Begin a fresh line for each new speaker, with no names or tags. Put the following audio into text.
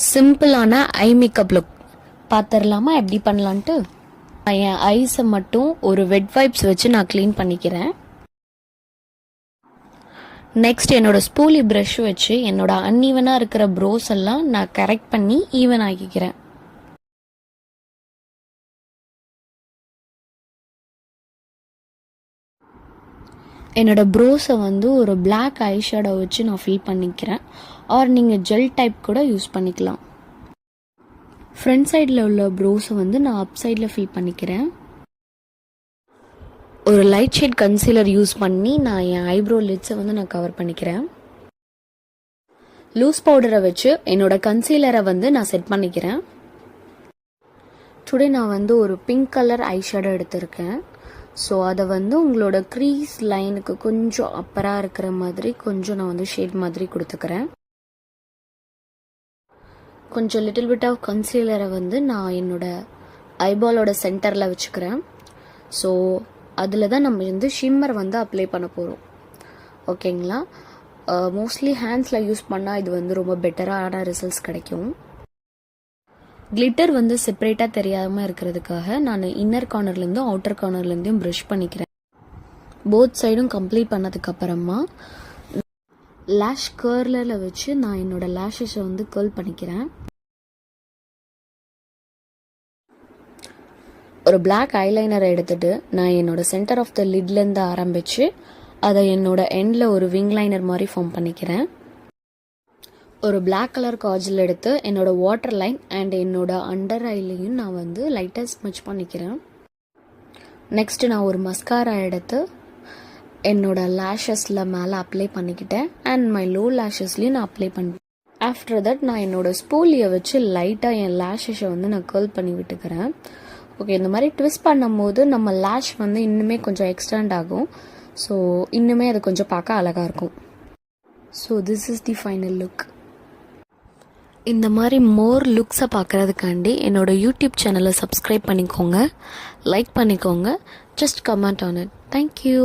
சிம்பிளான eye makeup look பார்த்துடலாமா எப்படி பண்ணலான்ட்டு. என் ஐஸை மட்டும் ஒரு வெட் வைப்ஸ் வச்சு நான் க்ளீன் பண்ணிக்கிறேன். நெக்ஸ்ட் என்னோட ஸ்பூலி ப்ரஷ் வச்சு என்னோட அன்ஈவனாக இருக்கிற ப்ரோஸ் எல்லாம் நான் கரெக்ட் பண்ணி ஈவன் ஆக்கிக்கிறேன். என்னோட ப்ரோஸை வந்து ஒரு பிளாக் ஐ ஷேடோ வச்சு நான் ஃபில் பண்ணிக்கிறேன். ஆர் நீங்கள் ஜெல் டைப் கூட யூஸ் பண்ணிக்கலாம். ஃப்ரண்ட் சைடில் உள்ள ப்ரோஸை வந்து நான் அப் சைடில் ஃபில் பண்ணிக்கிறேன். ஒரு லைட் ஷேட் கன்சீலர் யூஸ் பண்ணி நான் என் ஐப்ரோ லிட்ஸை வந்து நான் கவர் பண்ணிக்கிறேன். லூஸ் பவுடரை வச்சு என்னோட கன்சீலரை வந்து நான் செட் பண்ணிக்கிறேன். டுடே நான் வந்து ஒரு பிங்க் கலர் ஐ ஷேடோ எடுத்திருக்கேன். ஸோ அதை வந்து உங்களோட க்ரீஸ் லைனுக்கு கொஞ்சம் அப்பராக இருக்கிற மாதிரி கொஞ்சம் நான் வந்து ஷேட் மாதிரி கொடுத்துக்கிறேன். கொஞ்சம் லிட்டில் பிட் ஆஃப் கன்சீலரை வந்து நான் என்னோட ஐபாலோட சென்டரில் வச்சுக்கிறேன். ஸோ அதில் தான் நம்ம வந்து ஷிம்மர் வந்து அப்ளை பண்ண போகிறோம். ஓகேங்களா? மோஸ்ட்லி ஹேண்ட்ஸில் யூஸ் பண்ணால் இது வந்து ரொம்ப பெட்டரான ரிசல்ட்ஸ் கிடைக்கும். கிளிட்டர் வந்து செப்பரேட்டாக தெரியாமல் இருக்கிறதுக்காக நான் இன்னர் கார்னர்லேருந்தும் அவுட்டர் கார்னர்லேருந்தும் ப்ரஷ் பண்ணிக்கிறேன். போத் சைடும் கம்ப்ளீட் பண்ணதுக்கப்புறமா லேஷ் கர்லரில் வச்சு நான் என்னோட லேஷஸை வந்து கர்ல் பண்ணிக்கிறேன். ஒரு பிளாக் ஐலைனரை எடுத்துட்டு நான் என்னோட சென்டர் ஆஃப் த லிட்லேருந்து ஆரம்பித்து அதை என்னோட எண்டில் ஒரு விங் லைனர் மாதிரி ஃபார்ம் பண்ணிக்கிறேன். ஒரு பிளாக் கலர் காஜல் எடுத்து என்னோட வாட்டர் லைன் அண்ட் என்னோட அண்டர் ஐலையும் நான் வந்து லைட்டாக ஸ்மச் பண்ணிக்கிறேன். நெக்ஸ்ட்டு நான் ஒரு மஸ்காரா எடுத்து என்னோட லேஷஸில் மேலே அப்ளை பண்ணிக்கிட்டேன். அண்ட் மை லோ லேஷஸ்லேயும் நான் அப்ளை பண்ணிட்டேன். ஆஃப்டர் தட் நான் என்னோட ஸ்பூலியை வச்சு லைட்டாக என் லேஷஸை வந்து நான் கர்ல் பண்ணி விட்டுக்கிறேன். ஓகே, இந்த மாதிரி ட்விஸ்ட் பண்ணும்போது நம்ம லேஷ் வந்து இன்னுமே கொஞ்சம் எக்ஸ்டெண்ட் ஆகும். ஸோ இன்னுமே அது கொஞ்சம் பார்க்க அழகாக இருக்கும். So this is the final look. இந்த மாதிரி மோர் லுக்ஸை பார்க்குறதுக்காண்டி என்னோட யூடியூப் சேனலை சப்ஸ்கிரைப் பண்ணிக்கோங்க, லைக் பண்ணிக்கோங்க, just comment on it. Thank you.